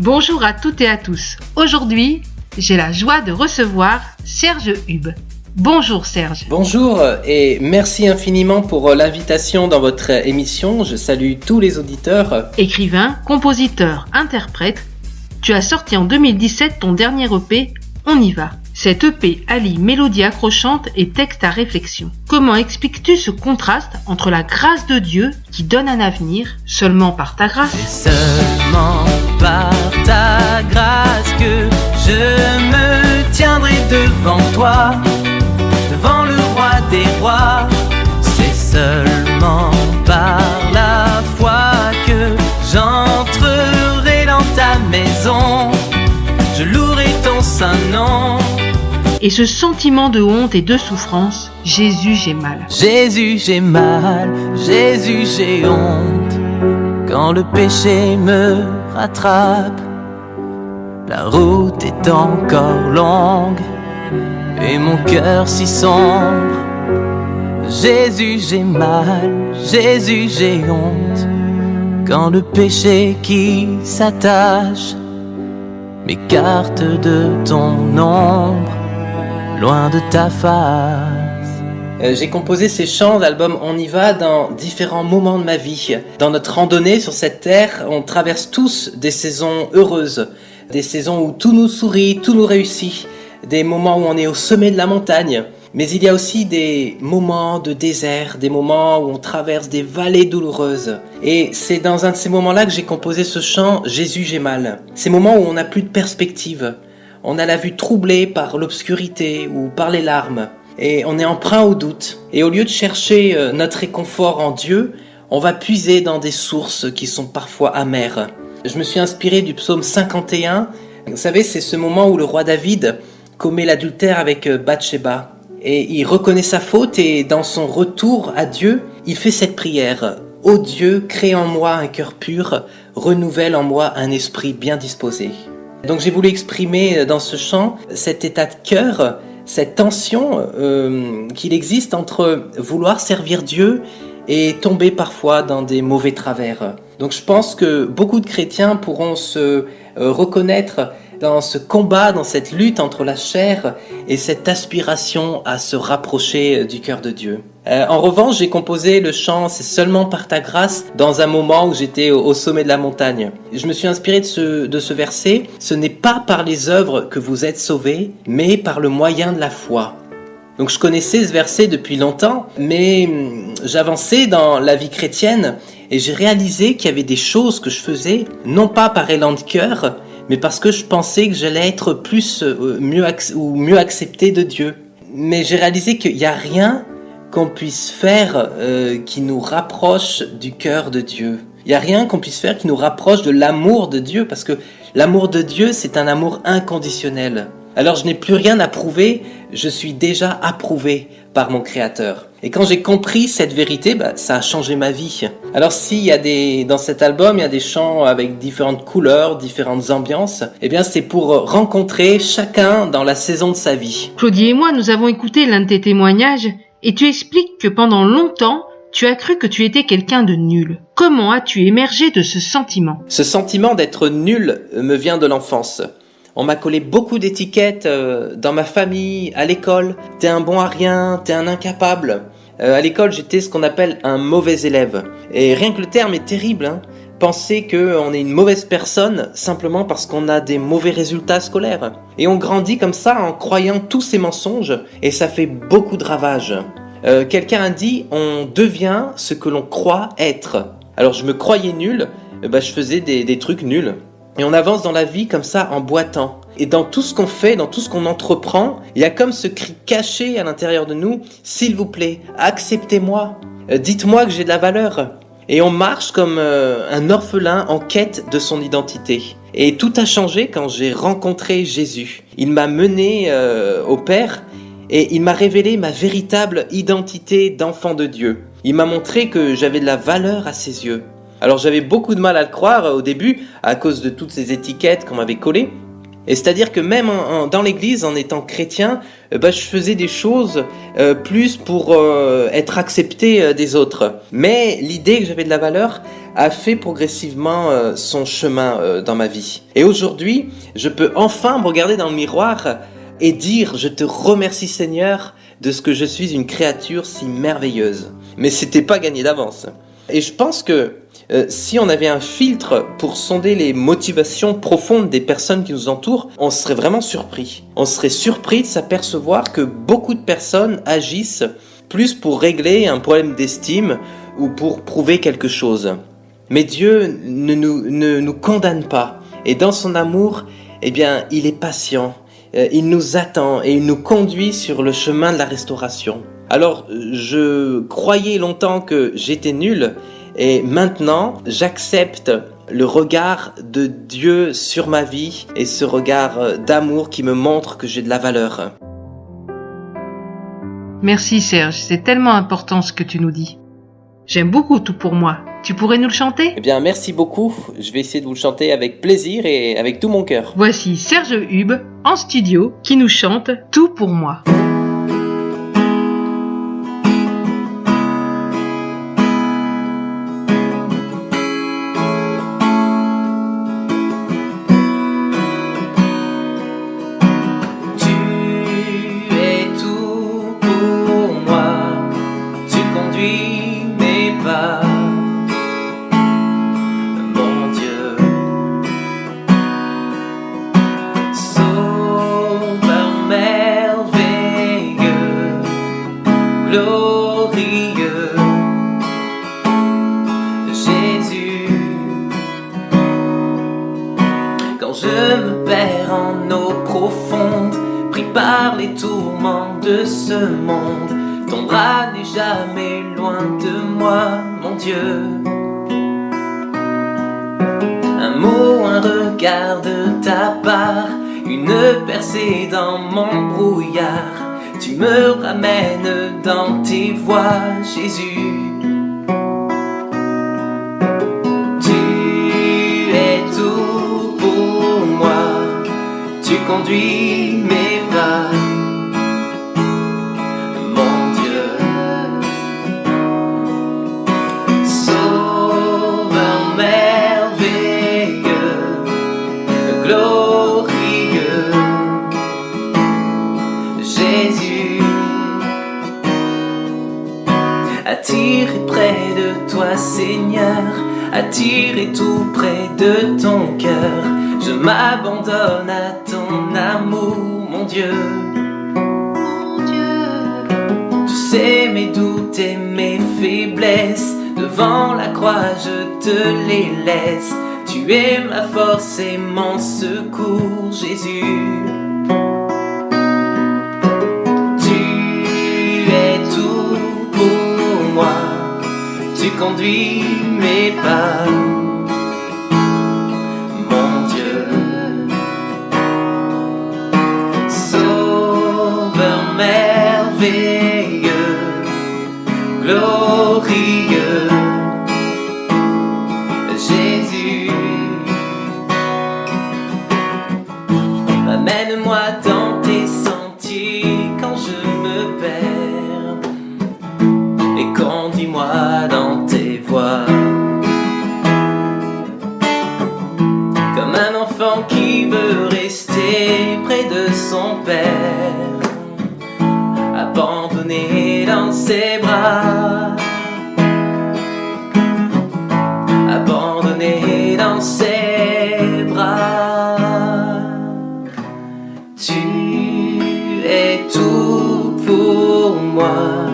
Bonjour à toutes et à tous. Aujourd'hui, j'ai la joie de recevoir Serge Hub. Bonjour Serge. Bonjour et merci infiniment pour l'invitation dans votre émission. Je salue tous les auditeurs. Écrivain, compositeur, interprète, tu as sorti en 2017 ton dernier EP, On y va. Cet EP allie mélodie accrochante et texte à réflexion. Comment expliques-tu ce contraste entre la grâce de Dieu qui donne un avenir seulement par ta grâce? C'est seulement par ta grâce que je me tiendrai devant toi, devant le roi des rois. C'est seulement par la foi que j'entrerai dans ta maison. Je louerai ton saint nom. Et ce sentiment de honte et de souffrance, Jésus, j'ai mal. Jésus, j'ai mal, Jésus, j'ai honte. Quand le péché me rattrape, la route est encore longue et mon cœur si sombre. Jésus, j'ai mal, Jésus, j'ai honte. Quand le péché qui s'attache m'écarte de ton ombre, loin de ta face. J'ai composé ces chants d'album On y va dans différents moments de ma vie. Dans notre randonnée sur cette terre, on traverse tous des saisons heureuses, des saisons où tout nous sourit, tout nous réussit, des moments où on est au sommet de la montagne. Mais il y a aussi des moments de désert, des moments où on traverse des vallées douloureuses. Et c'est dans un de ces moments-là que j'ai composé ce chant « Jésus, j'ai mal ». Ces moments où on n'a plus de perspective. On a la vue troublée par l'obscurité ou par les larmes. Et on est emprunt au doute. Et au lieu de chercher notre réconfort en Dieu, on va puiser dans des sources qui sont parfois amères. Je me suis inspiré du psaume 51. Vous savez, c'est ce moment où le roi David commet l'adultère avec Bathsheba. Et il reconnaît sa faute et dans son retour à Dieu, il fait cette prière. « Ô Dieu, crée en moi un cœur pur, renouvelle en moi un esprit bien disposé. » Donc j'ai voulu exprimer dans ce chant cet état de cœur, cette tension qu'il existe entre vouloir servir Dieu et tomber parfois dans des mauvais travers. Donc je pense que beaucoup de chrétiens pourront se reconnaître dans ce combat, dans cette lutte entre la chair et cette aspiration à se rapprocher du cœur de Dieu. En revanche, j'ai composé le chant « C'est seulement par ta grâce » dans un moment où j'étais au sommet de la montagne. Je me suis inspiré de ce verset. « Ce n'est pas par les œuvres que vous êtes sauvés, mais par le moyen de la foi. » Donc je connaissais ce verset depuis longtemps, mais j'avançais dans la vie chrétienne et j'ai réalisé qu'il y avait des choses que je faisais, non pas par élan de cœur, mais parce que je pensais que j'allais être mieux accepté de Dieu. Mais j'ai réalisé qu'il n'y a rien qu'on puisse faire qui nous rapproche du cœur de Dieu. Il n'y a rien qu'on puisse faire qui nous rapproche de l'amour de Dieu, parce que l'amour de Dieu, c'est un amour inconditionnel. Alors je n'ai plus rien à prouver, je suis déjà approuvé par mon Créateur. Et quand j'ai compris cette vérité, ça a changé ma vie. Alors dans cet album, il y a des chants avec différentes couleurs, différentes ambiances, eh bien c'est pour rencontrer chacun dans la saison de sa vie. Claudie et moi, nous avons écouté l'un de tes témoignages et tu expliques que pendant longtemps, tu as cru que tu étais quelqu'un de nul. Comment as-tu émergé de ce sentiment? Ce sentiment d'être nul me vient de l'enfance. On m'a collé beaucoup d'étiquettes dans ma famille, à l'école. T'es un bon à rien, t'es un incapable. À l'école, j'étais ce qu'on appelle un mauvais élève. Et rien que le terme est terrible, hein. Penser qu'on est une mauvaise personne simplement parce qu'on a des mauvais résultats scolaires. Et on grandit comme ça en croyant tous ces mensonges et ça fait beaucoup de ravages. Quelqu'un a dit « on devient ce que l'on croit être ». Alors je me croyais nul, je faisais des trucs nuls. Et on avance dans la vie comme ça en boitant. Et dans tout ce qu'on fait, dans tout ce qu'on entreprend, il y a comme ce cri caché à l'intérieur de nous « S'il vous plaît, acceptez-moi, dites-moi que j'ai de la valeur ». Et on marche comme un orphelin en quête de son identité. Et tout a changé quand j'ai rencontré Jésus. Il m'a mené au Père et il m'a révélé ma véritable identité d'enfant de Dieu. Il m'a montré que j'avais de la valeur à ses yeux. Alors j'avais beaucoup de mal à le croire au début à cause de toutes ces étiquettes qu'on m'avait collées. Et c'est-à-dire que même dans l'église, en étant chrétien, je faisais des choses plus pour être accepté des autres. Mais l'idée que j'avais de la valeur a fait progressivement son chemin dans ma vie. Et aujourd'hui, je peux enfin me regarder dans le miroir et dire « Je te remercie Seigneur de ce que je suis une créature si merveilleuse. » Mais c'était pas gagné d'avance. Et je pense que si on avait un filtre pour sonder les motivations profondes des personnes qui nous entourent, on serait vraiment surpris. On serait surpris de s'apercevoir que beaucoup de personnes agissent plus pour régler un problème d'estime ou pour prouver quelque chose. Mais Dieu ne nous condamne pas. Et dans son amour, eh bien, il est patient. Il nous attend et il nous conduit sur le chemin de la restauration. Alors, je croyais longtemps que j'étais nul et maintenant, j'accepte le regard de Dieu sur ma vie et ce regard d'amour qui me montre que j'ai de la valeur. Merci Serge, c'est tellement important ce que tu nous dis. J'aime beaucoup Tout pour moi. Tu pourrais nous le chanter ? Eh bien, merci beaucoup. Je vais essayer de vous le chanter avec plaisir et avec tout mon cœur. Voici Serge Hub en studio qui nous chante Tout pour moi. Glorieux Jésus, quand je me perds en eau profonde, pris par les tourments de ce monde, ton bras n'est jamais loin de moi, mon Dieu. Un mot, un regard de ta part, une percée dans mon brouillard, tu me ramènes dans tes voies, Jésus. Tu es tout pour moi, tu conduis mes pas, mon Dieu. Sauveur merveilleux, glorieux, Jésus. Attiré près de toi, Seigneur, attiré tout près de ton cœur, je m'abandonne à ton amour, mon Dieu. Mon Dieu. Tu sais mes doutes et mes faiblesses, devant la croix je te les laisse. Tu es ma force et mon secours, Jésus. Tu conduis mes pas, mon Dieu. Sauveur merveilleux, glorieux, Jésus. Amène-moi dans tes sentiers quand je me perds, et conduis-moi dans tes voies. Comme un enfant qui veut rester près de son père, abandonné dans ses bras, abandonné dans ses bras. Tu es tout pour moi,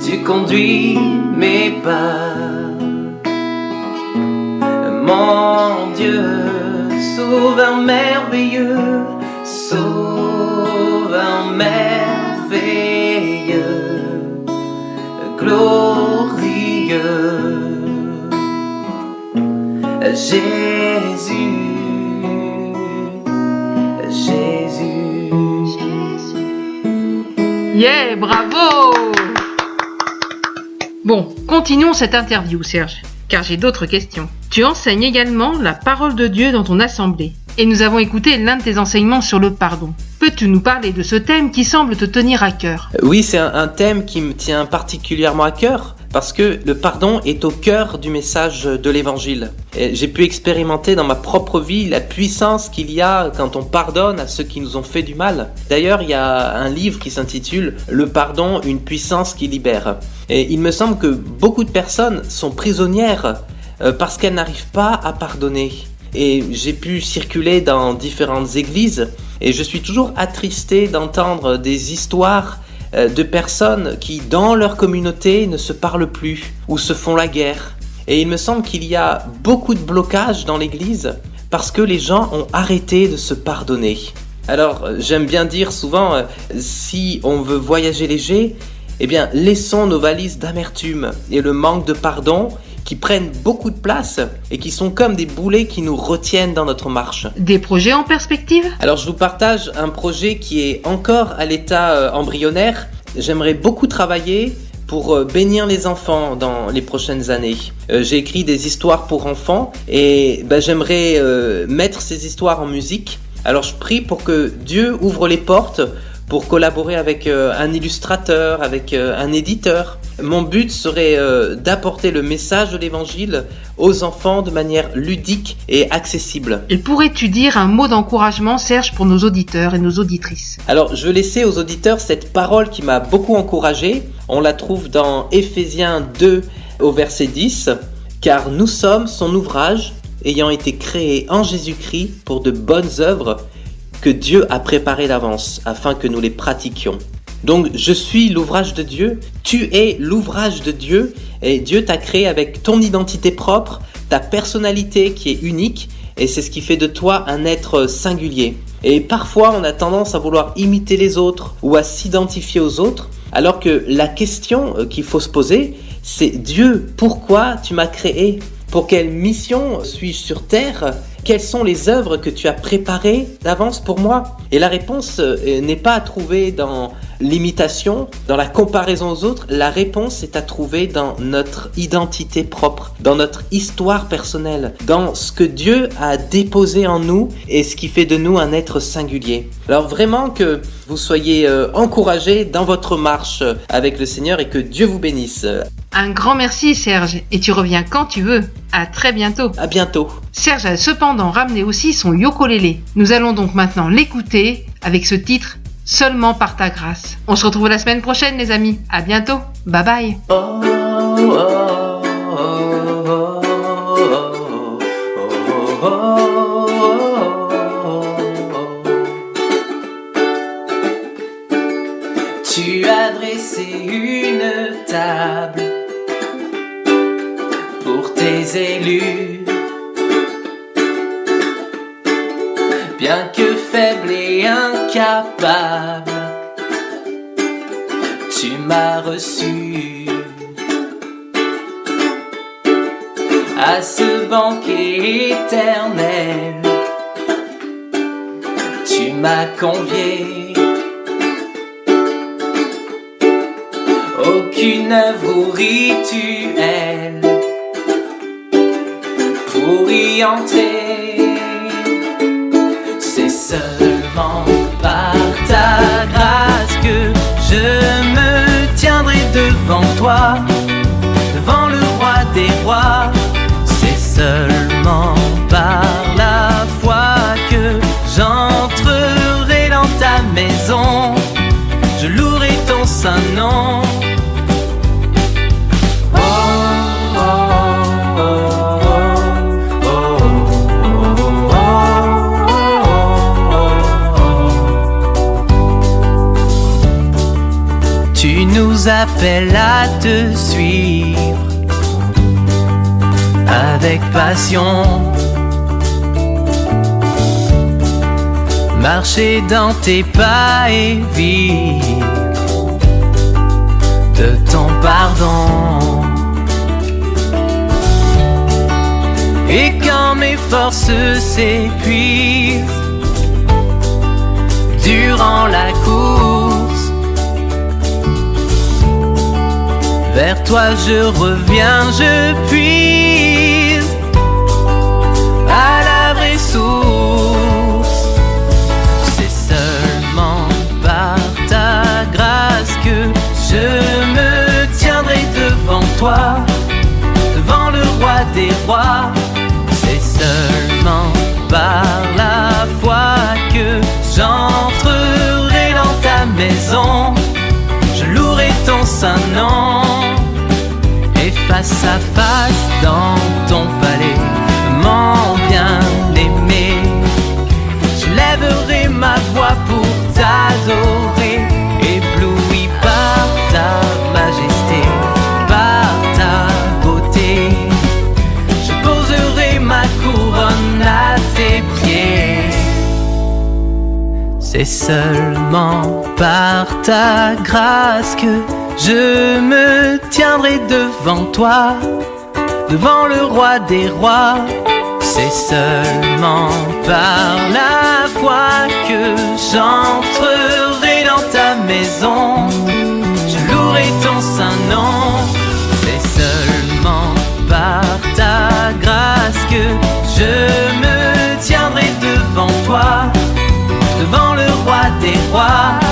tu conduis mes pas, mon Dieu, sauveur merveilleux, sauveur merveilleux, glorieux, Jésus, Jésus, Jésus. Yeah, bravo! Bon, continuons cette interview, Serge, car j'ai d'autres questions. Tu enseignes également la parole de Dieu dans ton assemblée, et nous avons écouté l'un de tes enseignements sur le pardon. Peux-tu nous parler de ce thème qui semble te tenir à cœur ? Oui, c'est un thème qui me tient particulièrement à cœur, parce que le pardon est au cœur du message de l'Évangile. Et j'ai pu expérimenter dans ma propre vie la puissance qu'il y a quand on pardonne à ceux qui nous ont fait du mal. D'ailleurs, il y a un livre qui s'intitule « Le pardon, une puissance qui libère ». Et il me semble que beaucoup de personnes sont prisonnières parce qu'elles n'arrivent pas à pardonner. Et j'ai pu circuler dans différentes églises et je suis toujours attristé d'entendre des histoires de personnes qui, dans leur communauté, ne se parlent plus ou se font la guerre. Et il me semble qu'il y a beaucoup de blocages dans l'église parce que les gens ont arrêté de se pardonner. Alors, j'aime bien dire souvent, si on veut voyager léger, eh bien, laissons nos valises d'amertume et le manque de pardon qui prennent beaucoup de place et qui sont comme des boulets qui nous retiennent dans notre marche. Des projets en perspective ? Alors je vous partage un projet qui est encore à l'état embryonnaire. J'aimerais beaucoup travailler pour bénir les enfants dans les prochaines années. J'ai écrit des histoires pour enfants et j'aimerais mettre ces histoires en musique. Alors je prie pour que Dieu ouvre les portes pour collaborer avec un illustrateur, avec un éditeur. Mon but serait d'apporter le message de l'Évangile aux enfants de manière ludique et accessible. Et pourrais-tu dire un mot d'encouragement, Serge, pour nos auditeurs et nos auditrices ? Alors, je veux laisser aux auditeurs cette parole qui m'a beaucoup encouragé. On la trouve dans Éphésiens 2 au verset 10. « Car nous sommes son ouvrage, ayant été créés en Jésus-Christ pour de bonnes œuvres que Dieu a préparées d'avance, afin que nous les pratiquions. » Donc, je suis l'ouvrage de Dieu, tu es l'ouvrage de Dieu, et Dieu t'a créé avec ton identité propre, ta personnalité qui est unique, et c'est ce qui fait de toi un être singulier. Et parfois, on a tendance à vouloir imiter les autres ou à s'identifier aux autres, alors que la question qu'il faut se poser, c'est Dieu, pourquoi tu m'as créé ? Pour quelle mission suis-je sur terre ? Quelles sont les œuvres que tu as préparées d'avance pour moi ? Et la réponse n'est pas à trouver dans l'imitation, dans la comparaison aux autres. La réponse est à trouver dans notre identité propre, dans notre histoire personnelle, dans ce que Dieu a déposé en nous et ce qui fait de nous un être singulier. Alors vraiment que vous soyez encouragés dans votre marche avec le Seigneur et que Dieu vous bénisse. Un grand merci, Serge, et tu reviens quand tu veux. À très bientôt. À bientôt. Serge a cependant ramené aussi son ukulélé. Nous allons donc maintenant l'écouter avec ce titre « Seulement par ta grâce ». On se retrouve la semaine prochaine, les amis. À bientôt. Bye bye. Tu as dressé une table pour tes élus. Bien que faible et incapable, tu m'as reçu. À ce banquet éternel, tu m'as convié. Aucune œuvre ou rituel pour y entrer. C'est seulement par ta grâce que je me tiendrai devant toi, devant le roi des rois. C'est seulement par la foi que j'entrerai dans ta maison. Je louerai ton saint nom. Tu nous appelles à te suivre avec passion, marcher dans tes pas et vivre de ton pardon. Et quand mes forces s'épuisent durant la course, vers toi je reviens, je puise à la vraie source. C'est seulement par ta grâce que je me tiendrai devant toi, rois. C'est seulement par la foi que j'entrerai dans ta maison. Je louerai ton saint nom. Et face à face dans ton palais, mon bien-aimé, je lèverai ma voix pour t'adorer, ébloui par ta majesté, par ta beauté. Je poserai ma couronne à tes pieds. C'est seulement par ta grâce que je me tiendrai devant toi, devant le roi des rois. C'est seulement par la foi que j'entrerai dans ta maison. Je louerai ton saint nom. C'est seulement par ta grâce que je me tiendrai devant toi, devant le roi des rois.